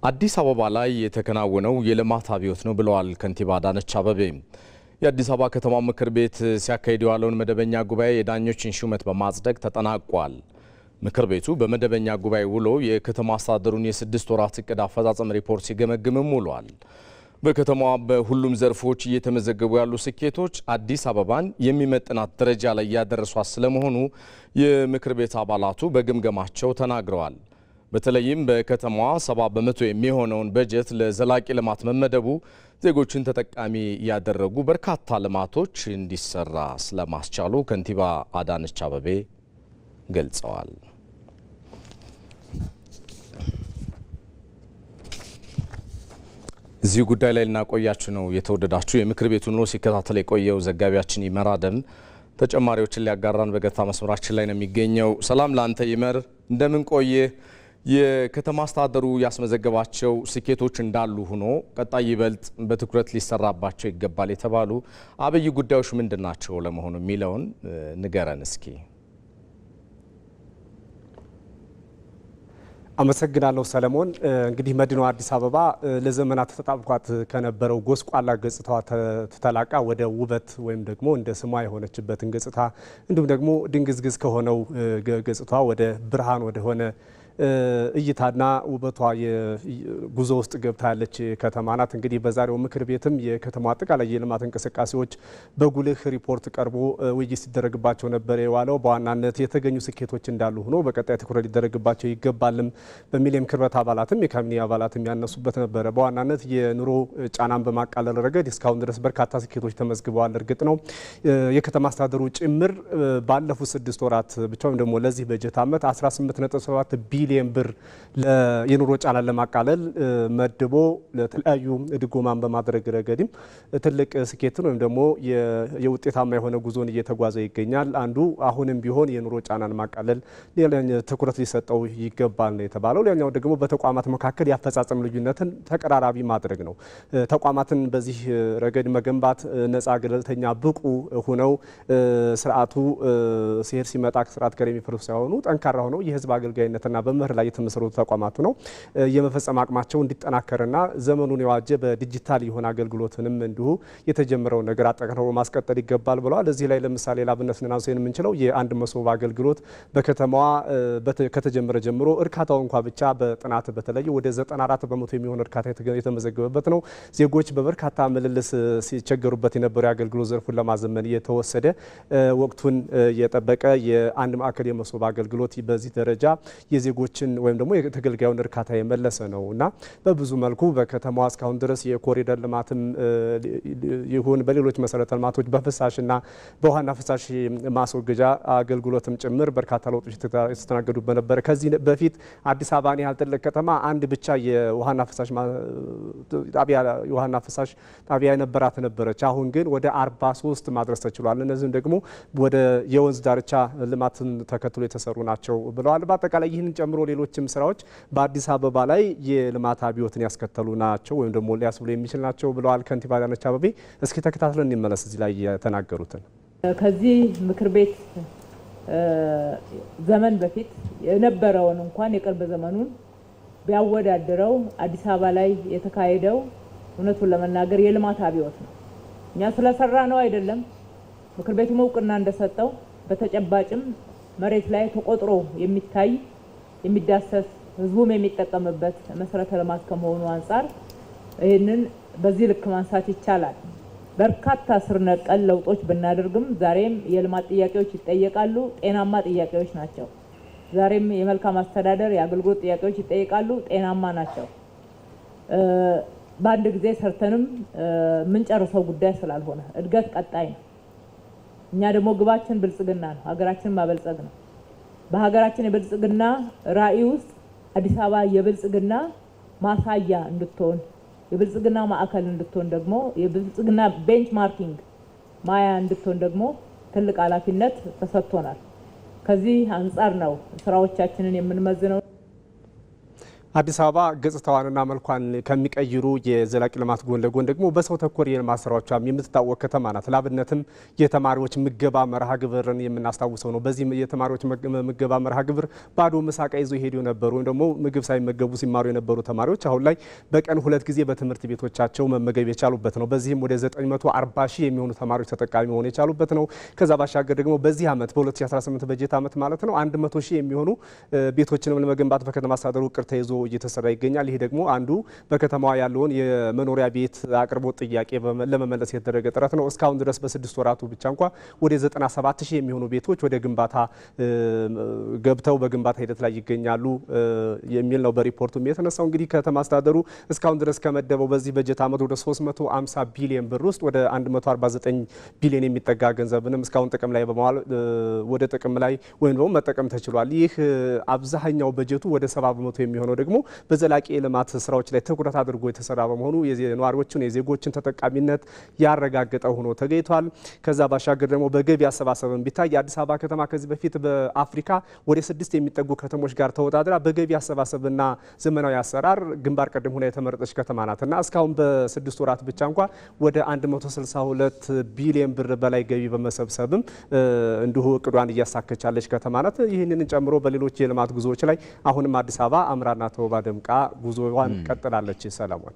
አዲስ አበባ ላይ የተከናወነው የልማት አብዮት ነው ብለዋል ከንቲባ አዳነች አቤቤ። የአዲስ አበባ ከተማ ምክር ቤት ሲያካሂድ የዋለውን መደበኛ ጉባኤ የዳኞችን ሹመት በማጽደቅ ተጠናቋል። ምክር ቤቱ በመደበኛ ጉባኤ ውሎ የከተማ አስተዳደሩን የ6 ወራት እቅድ አፈጻጸም ሪፖርት ሲገመግምም ውሏል። በከተማዋ በሁሉም ዘርፎች እየተመዘገቡ ያሉ ስኬቶች አዲስ አበባን የሚመጥናት ደረጃ ላይ ያደረሷት ስለመሆኑ የምክር ቤት አባላቱ በግምገማቸው ተናግረዋል። በተለይም በከተማዋ 70% የሚሆነውን በጀት ለዘላቂ ልማት መመደቡ ዜጎችን ተጠቃሚ ያደረጉ በርካታ ልማቶች እንዲሰራ ስለማስቻሉ ከንቲባ አዳነች አቤቤ ገልጸዋል። እዚህ ጉዳይ ላይ ልናቆያችሁ ነው የተወደዳችሁ የምክር ቤቱን ውሎ ሲከታተል የቆየው ዘጋቢያችን ይመር አደም ተጨማሪዎችን ሊያጋራን በገታ መስመራችን ላይ ነው የሚገኘው። ሰላም ላንተ ይመር፣ እንደምን ቆየ? የከተማ አስተዳደሩ ያስመዘገባቸው ስኬቶች እንዳሉ ሆኖ ቀጣይ ይበልጥ በትኩረት ሊሰራባቸው ይገባል የተባሉ አብይ ጉዳዮች ምንድናቸው ለመሆኑ የሚለውን ንገረን እስኪ። አመሰግናለሁ ሰለሞን። እንግዲህ መዲናዋ አዲስ አበባ ለዘመናት ተጣብቋት ከነበረው ጎስቋላ ገጽታዋ ተላቃ ወደ ውበት ወይም ደግሞ እንደ ስሟ የሆነችበትን ገጽታ እንዲሁም ደግሞ ድንግዝግዝ ከሆነው ገጽታዋ ወደ ብርሃን ወደ ሆነ እይታና ውበቷ ጉዞ ውስጥ ገብታ ያለች ከተማ ናት። እንግዲህ በዛሬው ምክር ቤትም የከተማ አጠቃላይ የልማት እንቅስቃሴዎች በጉልህ ሪፖርት ቀርቦ ውይይት ሲደረግባቸው ነበር የዋለው። በዋናነት የተገኙ ስኬቶች እንዳሉ ሆኖ በቀጣይ ትኩረት ሊደረግባቸው ይገባልም በሚል የምክር ቤት አባላትም የካቢኔ አባላትም ያነሱበት ነበረ። በዋናነት የኑሮ ጫናን በማቃለል ረገድ እስካሁን ድረስ በርካታ ስኬቶች ተመዝግበዋል። እርግጥ ነው የከተማ አስተዳደሩ ጭምር ባለፉት 6 ወራት ብቻ ወይም ደግሞ ለዚህ በጀት ዓመት 18.7 ቢሊዮን ብር የኑሮ ጫናን ለማቃለል መድቦ ለተለያዩ ድጎማን በማድረግ ረገድም ትልቅ ስኬትን ወይም ደግሞ የውጤታማ የሆነ ጉዞን እየተጓዘ ይገኛል። አንዱ አሁንም ቢሆን የኑሮ ጫናን ማቃለል ትኩረት ሊሰጠው ይገባል ነው የተባለው። ሌላኛው ደግሞ በተቋማት መካከል ያፈጻጸም ልዩነትን ተቀራራቢ ማድረግ ነው። ተቋማትን በዚህ ረገድ መገንባት ነፃ፣ ገለልተኛ፣ ብቁ ሆነው ስርዓቱ ሲሄድ ሲመጣ ከስርዓት ጋር የሚፈርሱ ሳይሆኑ ጠንካራ ሆነው የህዝብ አገልጋይነትና በመርህ ላይ የተመሰረቱ ተቋማቱ ነው የመፈጸም አቅማቸው እንዲጠናከርና ዘመኑን የዋጀ በዲጂታል የሆነ አገልግሎትንም እንዲሁ የተጀመረው ነገር አጠናክሮ ማስቀጠል ይገባል ብለዋል። እዚህ ላይ ለምሳሌ ላብነት ልናነሳ የምንችለው የአንድ መሶብ አገልግሎት በከተማዋ ከተጀመረ ጀምሮ እርካታው እንኳ ብቻ በጥናት በተለይ ወደ 94% የሚሆን እርካታ የተመዘገበበት ነው። ዜጎች በበርካታ ምልልስ ሲቸገሩበት የነበረው የአገልግሎት ዘርፉን ለማዘመን የተወሰደ ወቅቱን የጠበቀ የአንድ ማዕከል የመሶብ አገልግሎት በዚህ ደረጃ የዜጎችን ወይም ደግሞ የተገልጋዩን እርካታ የመለሰ ነው እና በብዙ መልኩ በከተማዋ እስካሁን ድረስ የኮሪደር ልማትም ይሁን በሌሎች መሰረተ ልማቶች በፍሳሽና በውሃና ፍሳሽ ማስወገጃ አገልግሎትም ጭምር በርካታ ለውጦች የተስተናገዱበት ነበር። ከዚህ በፊት አዲስ አበባን ያህል ትልቅ ከተማ አንድ ብቻ የውሃና ፍሳሽ ጣቢያ የነበራት ነበረች። አሁን ግን ወደ 43 ማድረስ ተችሏል። እነዚህም ደግሞ ወደ የወንዝ ዳርቻ ልማትን ተከትሎ የተሰሩ ናቸው ብለዋል። በአጠቃላይ ይህንን ጨምሮ ሌሎችም ስራዎች በአዲስ አበባ ላይ የልማት አብዮትን ያስከተሉ ናቸው ወይም ደግሞ ሊያስብሉ የሚችል ናቸው ብለዋል ከንቲባ አዳነች አቤቤ። እስኪ ተከታትለን እንመለስ እዚህ ላይ የተናገሩትን። ከዚህ ምክር ቤት ዘመን በፊት የነበረውን እንኳን የቅርብ ዘመኑን ቢያወዳድረው አዲስ አበባ ላይ የተካሄደው እውነቱን ለመናገር የልማት አብዮት ነው። እኛ ስለሰራ ነው አይደለም፣ ምክር ቤቱ እውቅና እንደሰጠው በተጨባጭም መሬት ላይ ተቆጥሮ የሚታይ የሚዳሰስ ህዝቡም የሚጠቀምበት መሰረተ ልማት ከመሆኑ አንፃር ይህንን በዚህ ልክ ማንሳት ይቻላል። በርካታ ስር ነቀል ለውጦች ብናደርግም ዛሬም የልማት ጥያቄዎች ይጠየቃሉ። ጤናማ ጥያቄዎች ናቸው። ዛሬም የመልካም አስተዳደር የአገልግሎት ጥያቄዎች ይጠየቃሉ። ጤናማ ናቸው። በአንድ ጊዜ ሰርተንም የምንጨርሰው ጉዳይ ስላልሆነ እድገት ቀጣይ ነው። እኛ ደግሞ ግባችን ብልጽግና ነው፣ ሀገራችንን ማበልጸግ ነው። በሀገራችን የብልጽግና ራዕይ ውስጥ አዲስ አበባ የብልጽግና ማሳያ እንድትሆን የብልጽግና ማዕከል እንድትሆን ደግሞ የብልጽግና ቤንችማርኪንግ ማያ እንድትሆን ደግሞ ትልቅ ኃላፊነት ተሰጥቶናል። ከዚህ አንጻር ነው ስራዎቻችንን የምንመዝነው። አዲስ አበባ ገጽታዋንና መልኳን ከሚቀይሩ የዘላቂ ልማት ጎን ለጎን ደግሞ በሰው ተኮር የልማት ስራዎቿም የምትታወቅ ከተማ ናት። ለአብነትም የተማሪዎች ምገባ መርሃ ግብርን የምናስታውሰው ነው። በዚህ የተማሪዎች ምገባ መርሃ ግብር ባዶ ምሳቃ ይዞ ሄዱ የነበሩ ወይም ደግሞ ምግብ ሳይመገቡ ሲማሩ የነበሩ ተማሪዎች አሁን ላይ በቀን 2 ጊዜ በትምህርት ቤቶቻቸው መመገብ የቻሉበት ነው። በዚህም ወደ 940 ሺህ የሚሆኑ ተማሪዎች ተጠቃሚ መሆን የቻሉበት ነው። ከዛ ባሻገር ደግሞ በዚህ ዓመት በ2018 በጀት ዓመት ማለት ነው 100 ሺህ የሚሆኑ ቤቶችንም ለመገንባት በከተማ አስተዳደሩ እቅድ ተይዞ እየተሰራ ይገኛል። ይሄ ደግሞ አንዱ በከተማዋ ያለውን የመኖሪያ ቤት አቅርቦት ጥያቄ ለመመለስ የተደረገ ጥረት ነው። እስካሁን ድረስ በ6 ወራቱ ብቻ እንኳ ወደ 97 ሺህ የሚሆኑ ቤቶች ወደ ግንባታ ገብተው በግንባታ ሂደት ላይ ይገኛሉ የሚል ነው በሪፖርቱም የተነሳው። እንግዲህ ከተማ አስተዳደሩ እስካሁን ድረስ ከመደበው በዚህ በጀት ዓመት ወደ 350 ቢሊዮን ብር ውስጥ ወደ 149 ቢሊዮን የሚጠጋ ገንዘብንም እስካሁን ጥቅም ላይ በመዋል ወደ ጥቅም ላይ ወይም ደግሞ መጠቀም ተችሏል። ይህ አብዛኛው በጀቱ ወደ 70 በመቶ የሚሆነው ደግሞ በዘላቂ የልማት ስራዎች ላይ ትኩረት አድርጎ የተሰራ በመሆኑ የነዋሪዎችን የዜጎችን ተጠቃሚነት ያረጋገጠ ሆኖ ተገኝቷል። ከዛ ባሻገር ደግሞ በገቢ አሰባሰብን ቢታይ የአዲስ አበባ ከተማ ከዚህ በፊት በአፍሪካ ወደ 6 የሚጠጉ ከተሞች ጋር ተወዳድራ በገቢ አሰባሰብና ዘመናዊ አሰራር ግንባር ቀደም ሆና የተመረጠች ከተማ ናትና እስካሁን በ6 ወራት ብቻ እንኳ ወደ 162 ቢሊዮን ብር በላይ ገቢ በመሰብሰብም እንዲሁ እቅዷን እያሳከች ያለች ከተማ ናት። ይህንን ጨምሮ በሌሎች የልማት ጉዞዎች ላይ አሁንም አዲስ አበባ አምራና ተውባ ደምቃ ጉዞዋን ቀጥላለች። ሰለሞን